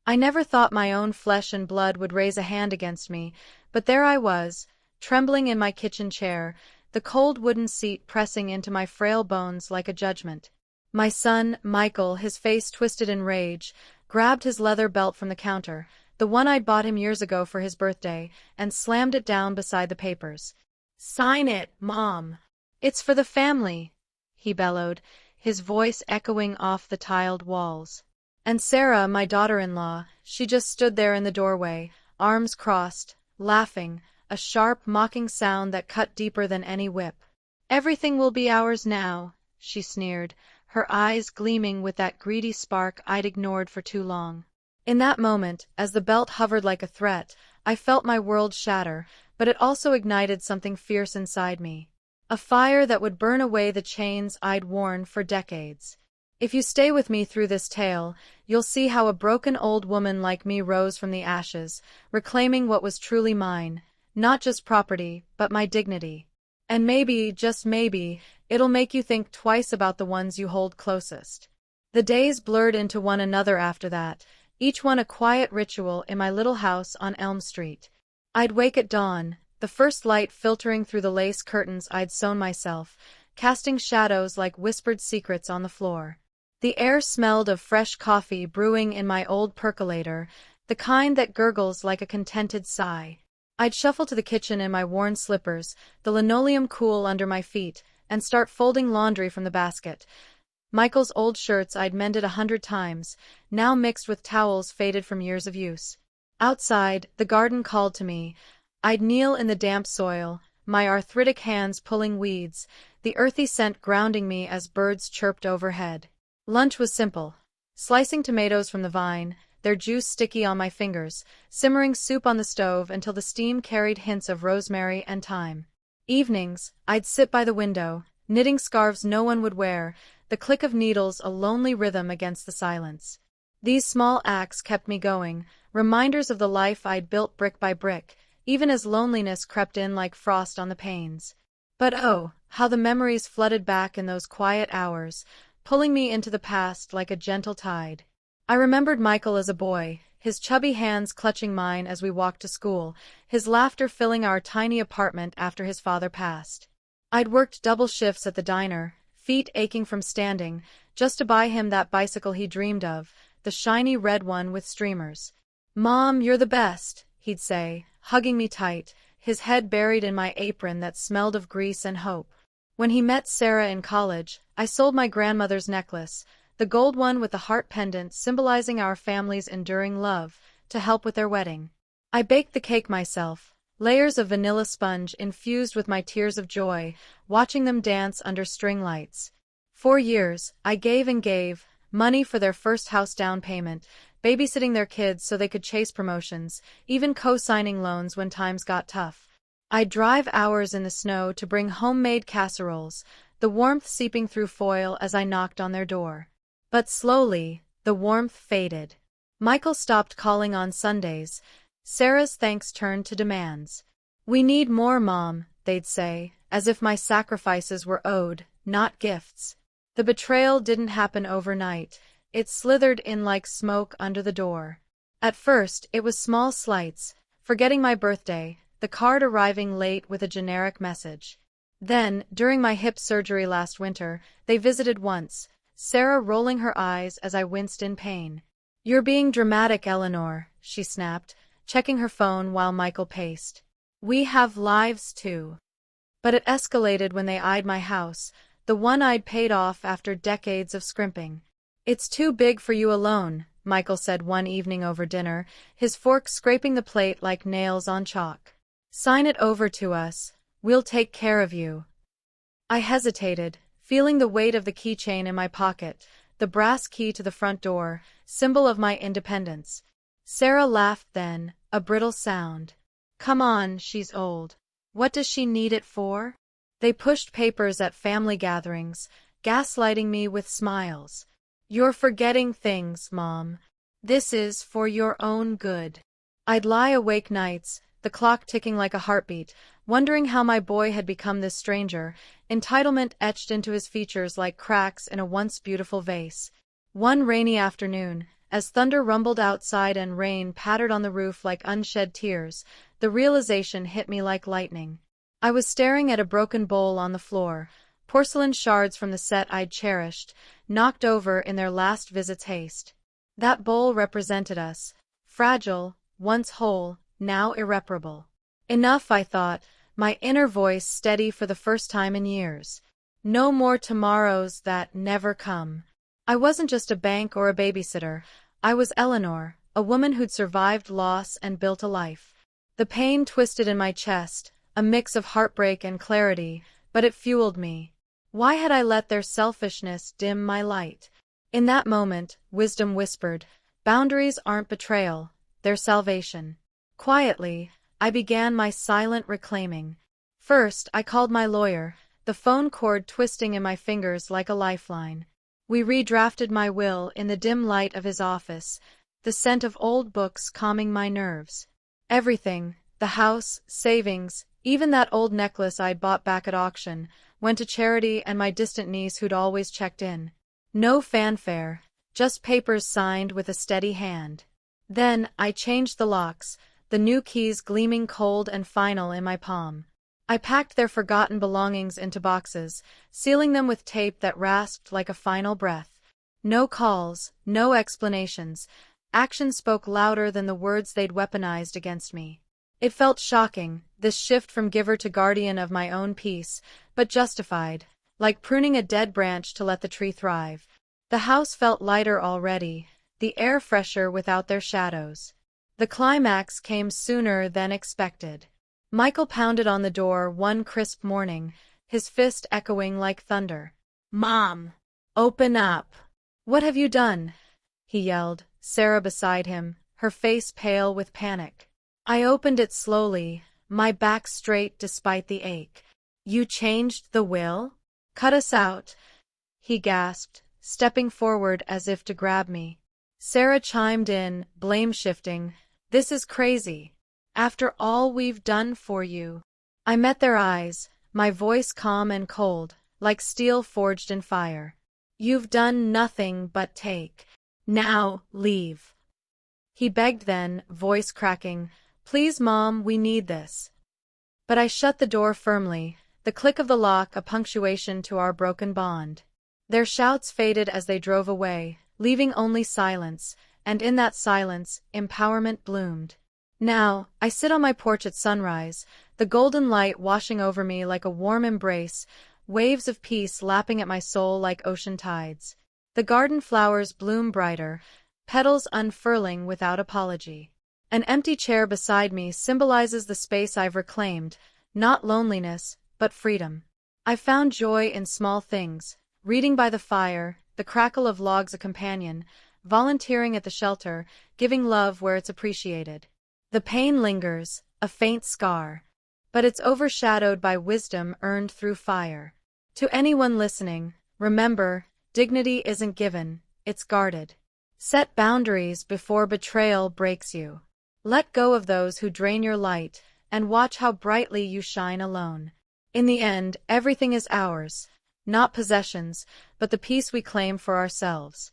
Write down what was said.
I never thought my own flesh and blood would raise a hand against me, but there I was, trembling in my kitchen chair, the cold wooden seat pressing into my frail bones like a judgment. My son, Michael, his face twisted in rage, grabbed his leather belt from the counter, the one I'd bought him years ago for his birthday, and slammed it down beside the papers. "Sign it, Mom! It's for the family!" he bellowed, his voice echoing off the tiled walls. And Sarah, my daughter-in-law, she just stood there in the doorway, arms crossed, laughing, a sharp, mocking sound that cut deeper than any whip. "Everything will be ours now," she sneered, her eyes gleaming with that greedy spark I'd ignored for too long. In that moment, as the belt hovered like a threat, I felt my world shatter, but it also ignited something fierce inside me. A fire that would burn away the chains I'd worn for decades. If you stay with me through this tale, you'll see how a broken old woman like me rose from the ashes, reclaiming what was truly mine, not just property, but my dignity. And maybe, just maybe, it'll make you think twice about the ones you hold closest. The days blurred into one another after that, each one a quiet ritual in my little house on Elm Street. I'd wake at dawn, the first light filtering through the lace curtains I'd sewn myself, casting shadows like whispered secrets on the floor. The air smelled of fresh coffee brewing in my old percolator, the kind that gurgles like a contented sigh. I'd shuffle to the kitchen in my worn slippers, the linoleum cool under my feet, and start folding laundry from the basket. Michael's old shirts I'd mended 100 times, now mixed with towels faded from years of use. Outside, the garden called to me. I'd kneel in the damp soil, my arthritic hands pulling weeds, the earthy scent grounding me as birds chirped overhead. Lunch was simple. Slicing tomatoes from the vine, their juice sticky on my fingers, simmering soup on the stove until the steam carried hints of rosemary and thyme. Evenings, I'd sit by the window, knitting scarves no one would wear, the click of needles a lonely rhythm against the silence. These small acts kept me going, reminders of the life I'd built brick by brick, even as loneliness crept in like frost on the panes. But oh, how the memories flooded back in those quiet hours, pulling me into the past like a gentle tide. I remembered Michael as a boy, his chubby hands clutching mine as we walked to school, his laughter filling our tiny apartment after his father passed. I'd worked double shifts at the diner, feet aching from standing, just to buy him that bicycle he dreamed of, the shiny red one with streamers. "Mom, you're the best," he'd say, hugging me tight, his head buried in my apron that smelled of grease and hope. When he met Sarah in college, I sold my grandmother's necklace, the gold one with the heart pendant symbolizing our family's enduring love, to help with their wedding. I baked the cake myself, layers of vanilla sponge infused with my tears of joy, watching them dance under string lights. For years, I gave and gave, money for their first house down payment, babysitting their kids so they could chase promotions, even co-signing loans when times got tough. I'd drive hours in the snow to bring homemade casseroles, the warmth seeping through foil as I knocked on their door. But slowly, the warmth faded. Michael stopped calling on Sundays. Sarah's thanks turned to demands. "We need more, Mom," they'd say, as if my sacrifices were owed, not gifts. The betrayal didn't happen overnight. It slithered in like smoke under the door. At first, it was small slights, forgetting my birthday, the card arriving late with a generic message. Then, during my hip surgery last winter, they visited once, Sarah rolling her eyes as I winced in pain. "You're being dramatic, Eleanor," she snapped, checking her phone while Michael paced. "We have lives too." But it escalated when they eyed my house, the one I'd paid off after decades of scrimping. "It's too big for you alone," Michael said one evening over dinner, his fork scraping the plate like nails on chalk. "Sign it over to us. We'll take care of you." I hesitated, feeling the weight of the keychain in my pocket, the brass key to the front door, symbol of my independence. Sarah laughed then, a brittle sound. "Come on, she's old. What does she need it for?" They pushed papers at family gatherings, gaslighting me with smiles. "You're forgetting things, Mom. This is for your own good." I'd lie awake nights, the clock ticking like a heartbeat, wondering how my boy had become this stranger, entitlement etched into his features like cracks in a once beautiful vase. One rainy afternoon, As thunder rumbled outside and rain pattered on the roof like unshed tears, the realization hit me like lightning. I was staring at a broken bowl on the floor, porcelain shards from the set I'd cherished, knocked over in their last visit's haste. That bowl represented us, fragile, once whole, now irreparable. Enough, I thought, my inner voice steady for the first time in years. No more tomorrows that never come. I wasn't just a bank or a babysitter. I was Eleanor, a woman who'd survived loss and built a life. The pain twisted in my chest, a mix of heartbreak and clarity, but it fueled me. Why had I let their selfishness dim my light? In that moment, wisdom whispered, "Boundaries aren't betrayal, they're salvation." Quietly, I began my silent reclaiming. First, I called my lawyer, the phone cord twisting in my fingers like a lifeline. We redrafted my will in the dim light of his office, the scent of old books calming my nerves. Everything, the house, savings, even that old necklace I'd bought back at auction, went to charity and my distant niece who'd always checked in. No fanfare, just papers signed with a steady hand. Then, I changed the locks, the new keys gleaming cold and final in my palm. I packed their forgotten belongings into boxes, sealing them with tape that rasped like a final breath. No calls, no explanations. Action spoke louder than the words they'd weaponized against me. It felt shocking, this shift from giver to guardian of my own peace, but justified, like pruning a dead branch to let the tree thrive. The house felt lighter already, the air fresher without their shadows. The climax came sooner than expected. Michael pounded on the door one crisp morning, his fist echoing like thunder. "Mom! Open up!" "What have you done?" he yelled, Sarah beside him, her face pale with panic. I opened it slowly, my back straight despite the ache. "You changed the will? Cut us out," he gasped, stepping forward as if to grab me. Sarah chimed in, blame-shifting. "This is crazy. After all we've done for you." I met their eyes, my voice calm and cold, like steel forged in fire. "You've done nothing but take. Now, leave." He begged then, voice cracking, "Please, Mom, we need this." But I shut the door firmly, the click of the lock a punctuation to our broken bond. Their shouts faded as they drove away, leaving only silence, and in that silence, empowerment bloomed. Now, I sit on my porch at sunrise, the golden light washing over me like a warm embrace, waves of peace lapping at my soul like ocean tides. The garden flowers bloom brighter, petals unfurling without apology. An empty chair beside me symbolizes the space I've reclaimed, not loneliness, but freedom. I found joy in small things, reading by the fire, the crackle of logs a companion, volunteering at the shelter, giving love where it's appreciated. The pain lingers, a faint scar, but it's overshadowed by wisdom earned through fire. To anyone listening, remember, dignity isn't given, it's guarded. Set boundaries before betrayal breaks you. Let go of those who drain your light, and watch how brightly you shine alone. In the end, everything is ours, not possessions, but the peace we claim for ourselves.